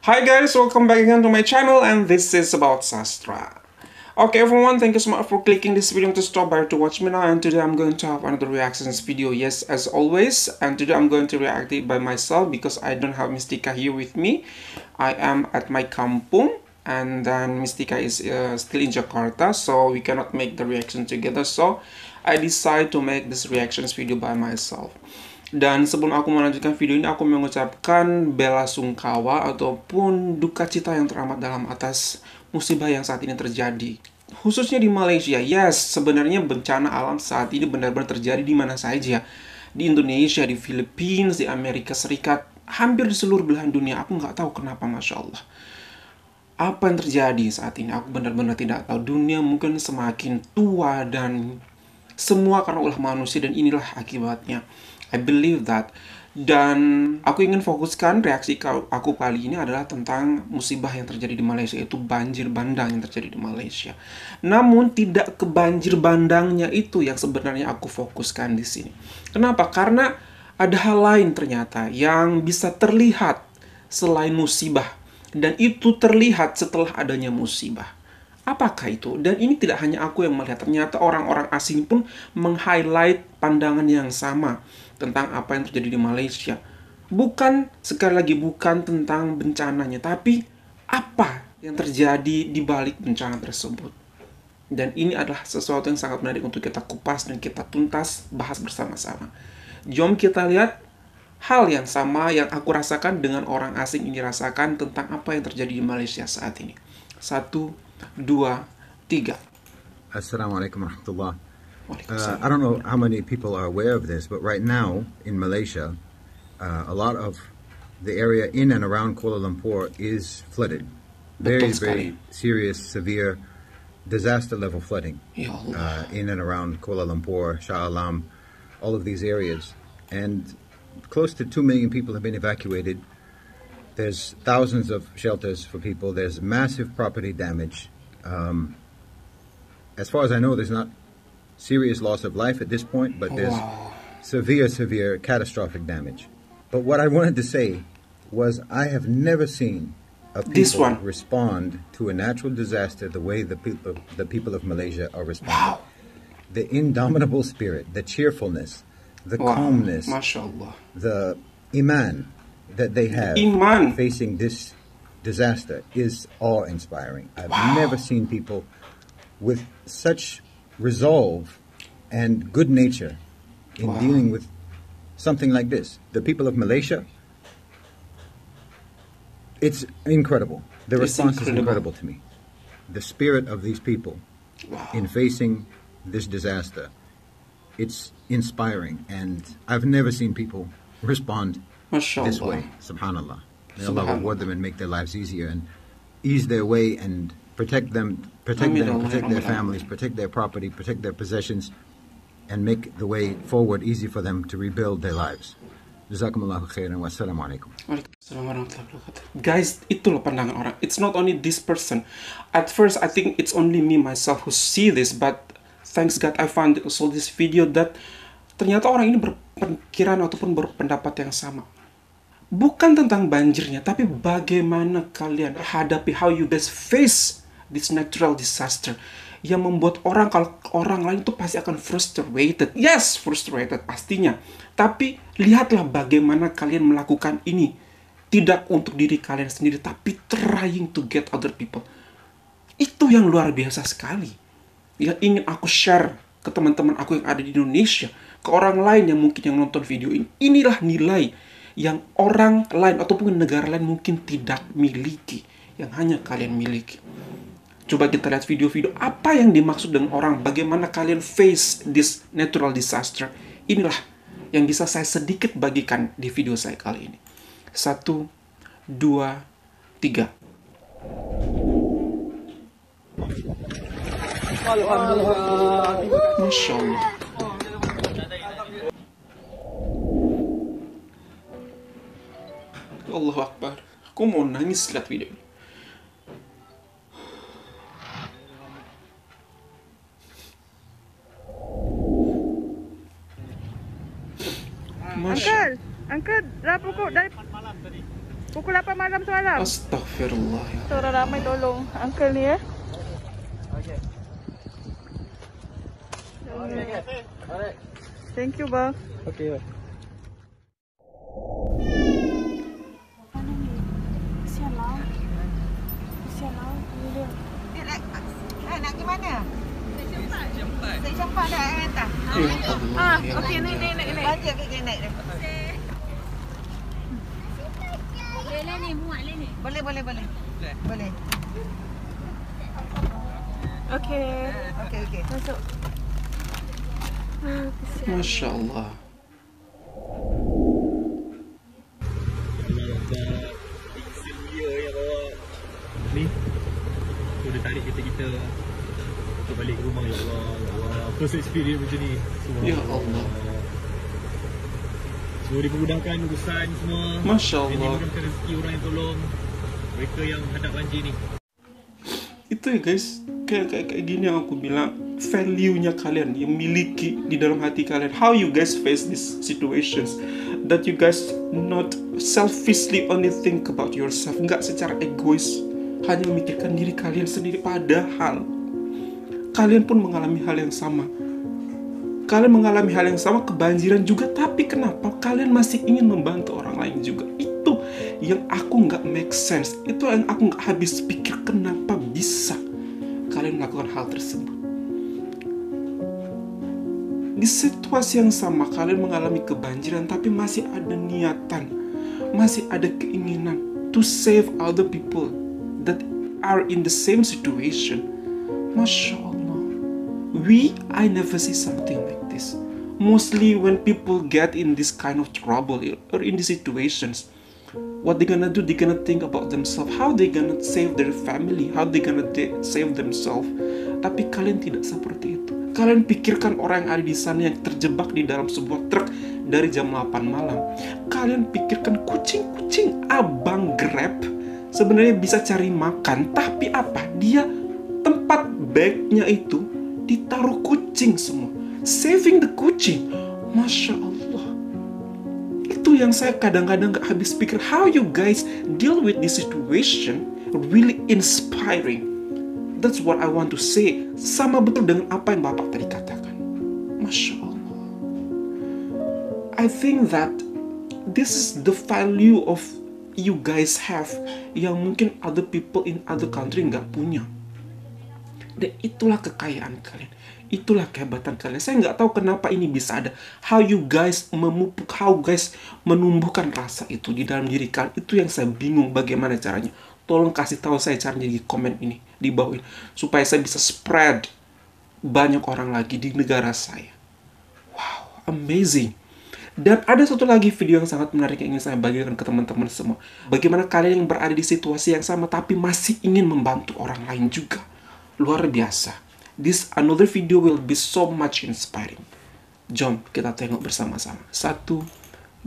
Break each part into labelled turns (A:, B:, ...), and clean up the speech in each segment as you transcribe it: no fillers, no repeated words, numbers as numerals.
A: Hi guys, welcome back again to my channel, and this is about Sastra. Okay everyone, thank you so much for clicking this video to stop by to watch me now, and today I'm going to have another reactions video, yes, as always. And today I'm going to react it by myself because I don't have Mystica here with me. I am at my kampung, and then Mystica is still in Jakarta, so we cannot make the reaction together. So I decide to make this reactions video by myself. Dan sebelum aku melanjutkan video ini, aku mengucapkan bela sungkawa ataupun duka cita yang teramat dalam atas musibah yang saat ini terjadi. Khususnya di Malaysia. Yes, sebenarnya bencana alam saat ini benar-benar terjadi di mana saja. Di Indonesia, di Filipina, di Amerika Serikat, hampir di seluruh belahan dunia. Aku nggak tahu kenapa, Masya Allah. Apa yang terjadi saat ini? Aku benar-benar tidak tahu. Dunia mungkin semakin tua dan semua karena ulah manusia, dan inilah akibatnya. I believe that. Dan aku ingin fokuskan reaksi aku kali ini adalah tentang musibah yang terjadi di Malaysia, yaitu banjir bandang yang terjadi di Malaysia. Namun tidak ke banjir bandangnya itu yang sebenarnya aku fokuskan di sini. Kenapa? Karena ada hal lain ternyata yang bisa terlihat selain musibah, dan itu terlihat setelah adanya musibah. Apakah itu? Dan ini tidak hanya aku yang melihat, ternyata orang-orang asing pun meng-highlight pandangan yang sama tentang apa yang terjadi di Malaysia. Bukan, sekali lagi, bukan tentang bencananya, tapi apa yang terjadi di balik bencana tersebut. Dan ini adalah sesuatu yang sangat menarik untuk kita kupas dan kita tuntas bahas bersama-sama. Jom kita lihat hal yang sama yang aku rasakan dengan orang asing ini rasakan tentang apa yang terjadi di Malaysia saat ini. 1, 2, 3.
B: Assalamualaikum warahmatullah. I don't know how many people are aware of this, but right now in Malaysia, a lot of the area in and around Kuala Lumpur is flooded. Very serious, severe, disaster level flooding in and around Kuala Lumpur, Shah Alam, all of these areas. And close to 2 million people have been evacuated. There's thousands of shelters for people. There's massive property damage. As far as I know, there's not serious loss of life at this point, but there's severe, catastrophic damage. But what I wanted to say was I have never seen a people respond to a natural disaster the way the people of Malaysia are responding. The indomitable spirit, the cheerfulness, the calmness, the iman that they have facing this disaster is awe-inspiring. I've never seen people with such resolve and good nature in dealing with something like this. The people of Malaysia, it's incredible. The response is incredible to me. The spirit of these people in facing this disaster, it's inspiring, and I've never seen people respond this way. Subhanallah. May Allah reward them and make their lives easier and ease their way and protect their families, protect their property, protect their possessions, and make the way forward easy for them to rebuild their lives. Jazakumullahu khairan wa assalamu alaikum.
A: Guys, itulah pandangan orang. It's not only this person. At first, I think it's only me myself who see this, but thanks God I found also this video that ternyata orang ini berpikiran ataupun berpendapat yang sama. Bukan tentang banjirnya, tapi bagaimana kalian hadapi, how you guys face this natural disaster yang membuat orang, kalau orang lain itu pasti akan frustrated. Yes, frustrated pastinya. Tapi lihatlah bagaimana kalian melakukan ini. Tidak untuk diri kalian sendiri, tapi trying to get other people. Itu yang luar biasa sekali. Yang ingin aku share ke teman-teman aku yang ada di Indonesia, ke orang lain yang mungkin yang nonton video ini. Inilah nilai yang orang lain ataupun negara lain mungkin tidak miliki, yang hanya kalian miliki. Coba kita lihat video-video apa yang dimaksud dengan orang, bagaimana kalian face this natural disaster. Inilah yang bisa saya sedikit bagikan di video saya kali ini. 1, 2, 3. Masya Allah. Allahu Akbar. Aku mau nangis lihat video ini.
C: Uncle, berapa kok dari malam tadi? Pukul 8 malam semalam.
A: Astaghfirullah ya.
C: So, orang ramai tolong uncle ni ya. Thank you bang.
D: Okay.
C: Kesian lah. Kesian lah.
E: Dia nak pergi mana? Saya campak dah atas.
C: Okey naik.
E: Baca ke naik dia.
F: Boleh ni, muat ni.
E: Boleh. Boleh.
C: Okey.
E: Okey.
C: Masuk.
A: Masya Allah.
D: Ni tu dia tarik kita untuk balik ke rumah. Ya Allah, first experience macam ni.
A: Ya Allah.
D: Semua dimudahkan urusan semua.
A: Masya Allah.
D: Ini bukan rezeki orang yang tolong mereka yang hadap banjir ni.
A: Itu ya guys, kayak gini yang aku bilang, value-nya kalian yang miliki di dalam hati kalian. How you guys face these situations, that you guys not selfishly only think about yourself, nggak secara egois, hanya memikirkan diri kalian sendiri. Padahal kalian pun mengalami hal yang sama. Kalian mengalami hal yang sama, kebanjiran juga, tapi kenapa kalian masih ingin membantu orang lain juga? Itu yang aku nggak make sense. Itu yang aku nggak habis pikir, kenapa bisa kalian melakukan hal tersebut. Di situasi yang sama, kalian mengalami kebanjiran, tapi masih ada niatan, masih ada keinginan to save other people that are in the same situation. Masya Allah. I never see something like this. Mostly when people get in this kind of trouble or in these situations, what they gonna do? They gonna think about themselves, how they gonna save their family, how they gonna save themselves. Tapi kalian tidak seperti itu. Kalian pikirkan orang yang ada di sana yang terjebak di dalam sebuah truk dari jam 8 malam. Kalian pikirkan kucing-kucing abang Grab sebenarnya bisa cari makan, tapi apa? Dia tempat bagnya itu ditaruh kucing semua, saving the kucing. Masya Allah. Itu yang saya kadang-kadang gak habis pikir. How you guys deal with this situation really inspiring. That's what I want to say. Sama betul dengan apa yang Bapak tadi katakan. Masya Allah. I think that this is the value of you guys have yang mungkin other people in other country nggak punya. Dan itulah kekayaan kalian, itulah kehebatan kalian. Saya nggak tahu kenapa ini bisa ada. How you guys memupuk, how guys menumbuhkan rasa itu di dalam diri kalian. Itu yang saya bingung bagaimana caranya. Tolong kasih tahu saya caranya di komen ini, di bawah ini, supaya saya bisa spread banyak orang lagi di negara saya. Wow, amazing. Dan ada satu lagi video yang sangat menarik yang ingin saya bagikan ke teman-teman semua. Bagaimana kalian yang berada di situasi yang sama tapi masih ingin membantu orang lain juga. Luar biasa. This another video will be so much inspiring. Jom kita tengok bersama-sama. 1, 2,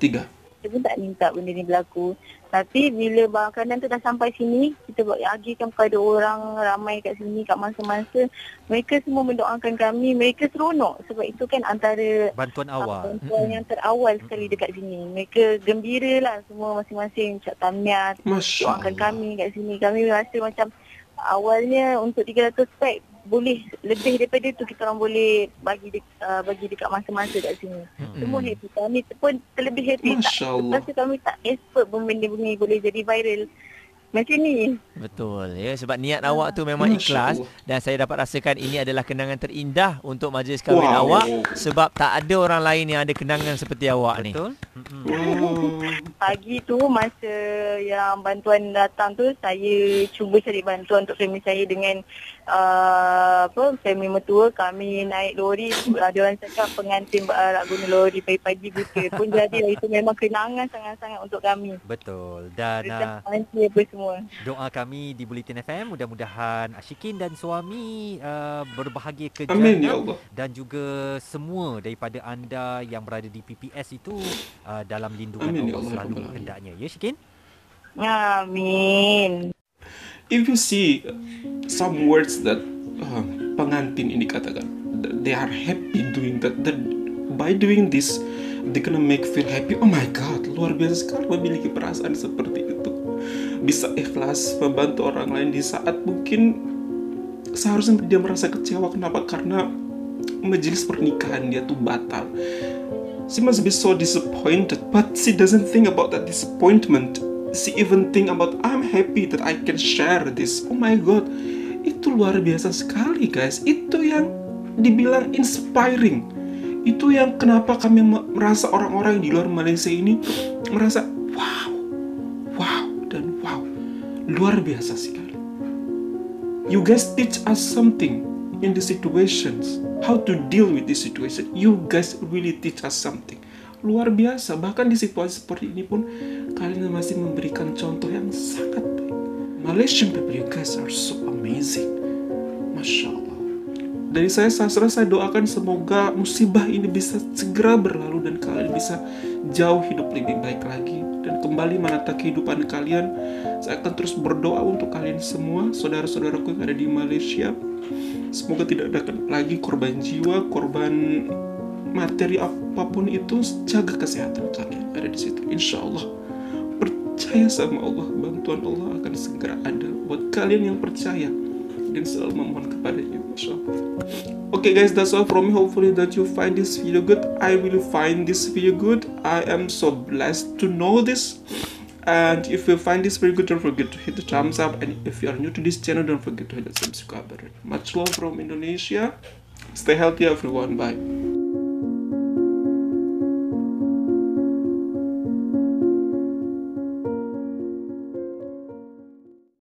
A: 3.
E: Kita pun tak minta benda ni berlaku. Tapi bila makanan tu dah sampai sini, kita bagikan kepada orang ramai kat sini, kat masa-masa. Mereka semua mendoakan kami. Mereka seronok. Sebab itu kan antara
G: bantuan awal.
E: Bantuan yang terawal sekali dekat sini. Mereka gembira lah semua masing-masing. Cak tahniah. Doakan kami kat sini. Kami rasa macam awalnya untuk 300 pack boleh lebih daripada tu kita orang boleh bagi dekat masa-masa kat sini. Semua happy. Kami pun terlebih happy. Rasa kami tak expert pun benda ni boleh jadi viral macam ni.
G: Betul ya, sebab niat awak tu memang ikhlas. Dan saya dapat rasakan ini adalah kenangan terindah untuk majlis kahwin awak. Sebab tak ada orang lain yang ada kenangan seperti awak ni. Betul.
E: Pagi tu masa yang bantuan datang tu, saya cuba cari bantuan untuk family saya dengan family mertua. Kami naik lori. Ada orang cakap pengantin berak guna lori pagi-pagi buta pun jadilah. Itu memang kenangan sangat-sangat untuk kami.
G: Betul. Dan
E: semua.
G: Doa kami di Bulletin FM mudah-mudahan Ashikin dan suami berbahagia ke
A: Amin, ya
G: jannah.
A: Allah.
G: Dan juga semua daripada anda yang berada di PPS itu dalam lindungan
A: Amin, ya
G: Allah
A: Allah,
G: selalu
A: Rabbal Alamin.
G: hendaknya. Ya Shikin?
E: Amin.
A: If you see some words that pengantin ini katakan, they are happy doing that by doing this, They gonna make feel happy. Oh my God, luar biasa sekali memiliki perasaan seperti itu. Bisa ikhlas membantu orang lain di saat mungkin seharusnya dia merasa kecewa. Kenapa? Karena majelis pernikahan dia tuh batal. She must be so disappointed, but she doesn't think about that disappointment. She even think about, I'm happy that I can share this. Oh my God, itu luar biasa sekali guys. Itu yang dibilang inspiring. Itu yang kenapa kami merasa orang-orang di luar Malaysia ini merasa wow, wow, dan wow. Luar biasa sekali. You guys teach us something in the situations, how to deal with this situation. You guys really teach us something. Luar biasa, bahkan di situasi seperti ini pun kalian masih memberikan contoh yang sangat baik. Malaysian people, you guys are so amazing. Masya Allah. Dari saya Sastra, saya doakan semoga musibah ini bisa segera berlalu dan kalian bisa jauh hidup lebih baik lagi dan kembali menata kehidupan kalian. Saya akan terus berdoa untuk kalian semua, saudara-saudaraku yang ada di Malaysia. Semoga tidak ada lagi korban jiwa, korban materi apapun itu. Jaga kesehatan kalian ada di situ. Insya Allah, percaya sama Allah, bantuan Allah akan segera ada buat kalian yang percaya dan selalu memohon kepadanya. Masya Allah. Okay guys, that's all from me. Hopefully that you find this video good. I will find this video good. I am so blessed to know this. And if you find this very good, don't forget to hit the thumbs up. And if you are new to this channel, don't forget to hit the subscribe button. Much love from Indonesia. Stay healthy everyone. Bye.